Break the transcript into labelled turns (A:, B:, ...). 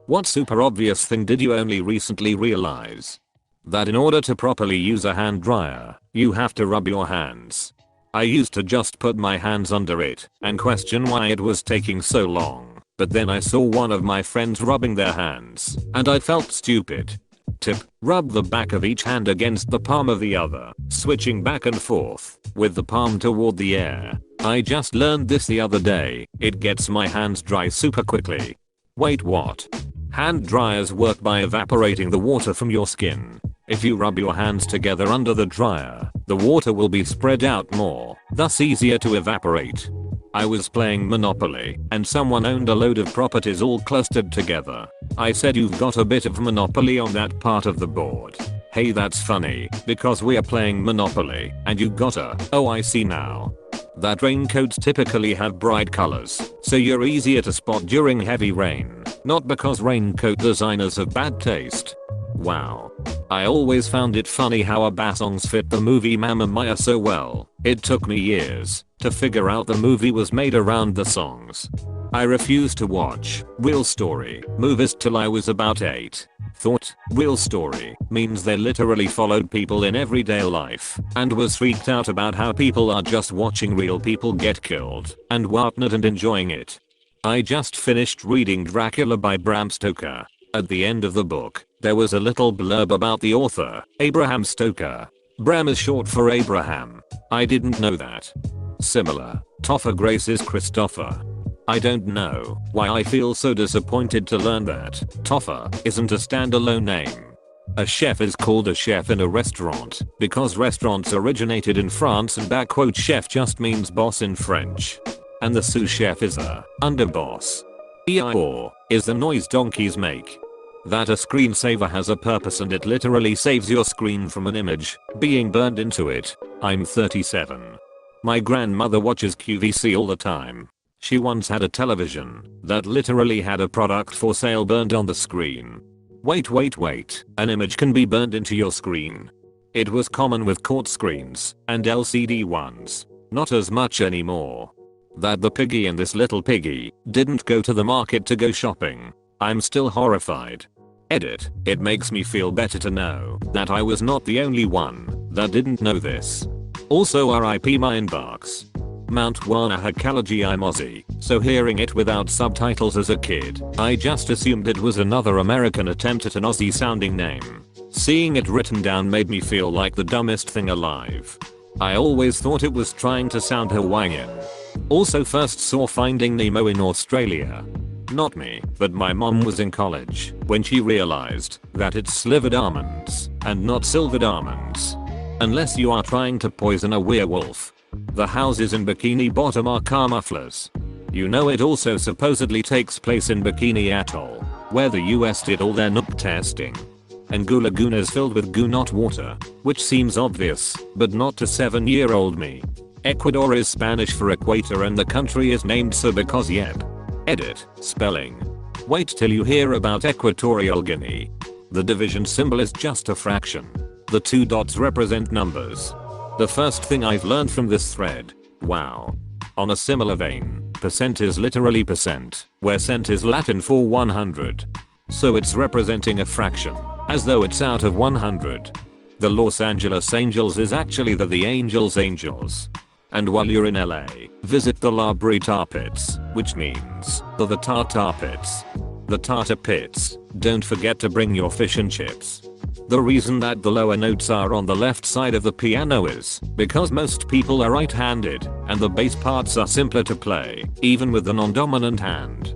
A: What super obvious thing did you only recently realize? That in order to properly use a hand dryer, you have to rub your hands. I used to just put my hands under it and question why it was taking so long, but then I saw one of my friends rubbing their hands, and I felt stupid. Tip: rub the back of each hand against the palm of the other, switching back and forth, with the palm toward the air. I just learned this the other day. It gets my hands dry super quickly. Wait, what? Hand dryers work by evaporating the water from your skin. If you rub your hands together under the dryer, the water will be spread out more, thus easier to evaporate. I was playing Monopoly, and someone owned a load of properties all clustered together. I said, "You've got a bit of Monopoly on that part of the board." "Hey, that's funny, because we're playing Monopoly, and you got a..." "Oh, I see now." That raincoats typically have bright colors, so you're easier to spot during heavy rain, not because raincoat designers have bad taste. Wow. I always found it funny how ABBA songs fit the movie Mamma Mia so well. It took me years to figure out the movie was made around the songs. I refused to watch real story movies till I was about 8. Thought real story means they literally followed people in everyday life, and was freaked out about how people are just watching real people get killed and whatnot and enjoying it. I just finished reading Dracula by Bram Stoker. At the end of the book, there was a little blurb about the author, Abraham Stoker. Bram is short for Abraham. I didn't know that. Similar, Topher Grace is Christopher. I don't know why I feel so disappointed to learn that Topher isn't a standalone name. A chef is called a chef in a restaurant because restaurants originated in France and chef just means boss in French. And the sous chef is a underboss. Eeyore is the noise donkeys make. That a screensaver has a purpose and it literally saves your screen from an image being burned into it. I'm 37. My grandmother watches QVC all the time. She once had a television that literally had a product for sale burned on the screen. Wait, an image can be burned into your screen. It was common with QWERTY screens and LCD ones. Not as much anymore. That the piggy in This Little Piggy didn't go to the market to go shopping. I'm still horrified. Edit: it makes me feel better to know that I was not the only one that didn't know this. Also RIP my inbox. Mount Wanahakalaji, I'm Aussie, so hearing it without subtitles as a kid, I just assumed it was another American attempt at an Aussie sounding name. Seeing it written down made me feel like the dumbest thing alive. I always thought it was trying to sound Hawaiian. Also first saw Finding Nemo in Australia. Not me, but my mom was in college when she realized that it's slivered almonds and not silvered almonds. Unless you are trying to poison a werewolf. The houses in Bikini Bottom are car mufflers. You know it also supposedly takes place in Bikini Atoll, where the US did all their nuke testing. And Goo Lagoon is filled with goo, not water, which seems obvious, but not to 7-year-old me. Ecuador is Spanish for equator and the country is named so because yep. Edit: spelling. Wait till you hear about Equatorial Guinea. The division symbol is just a fraction. The 2 dots represent numbers. The first thing I've learned from this thread. Wow. On a similar vein, percent is literally percent, where cent is Latin for 100. So it's representing a fraction, as though it's out of 100. The Los Angeles Angels is actually the Angels Angels. And while you're in LA, visit the La Brea Tar Pits, which means the Tartar Pits. The Tartar Pits, don't forget to bring your fish and chips. The reason that the lower notes are on the left side of the piano is because most people are right-handed and the bass parts are simpler to play, even with the non-dominant hand.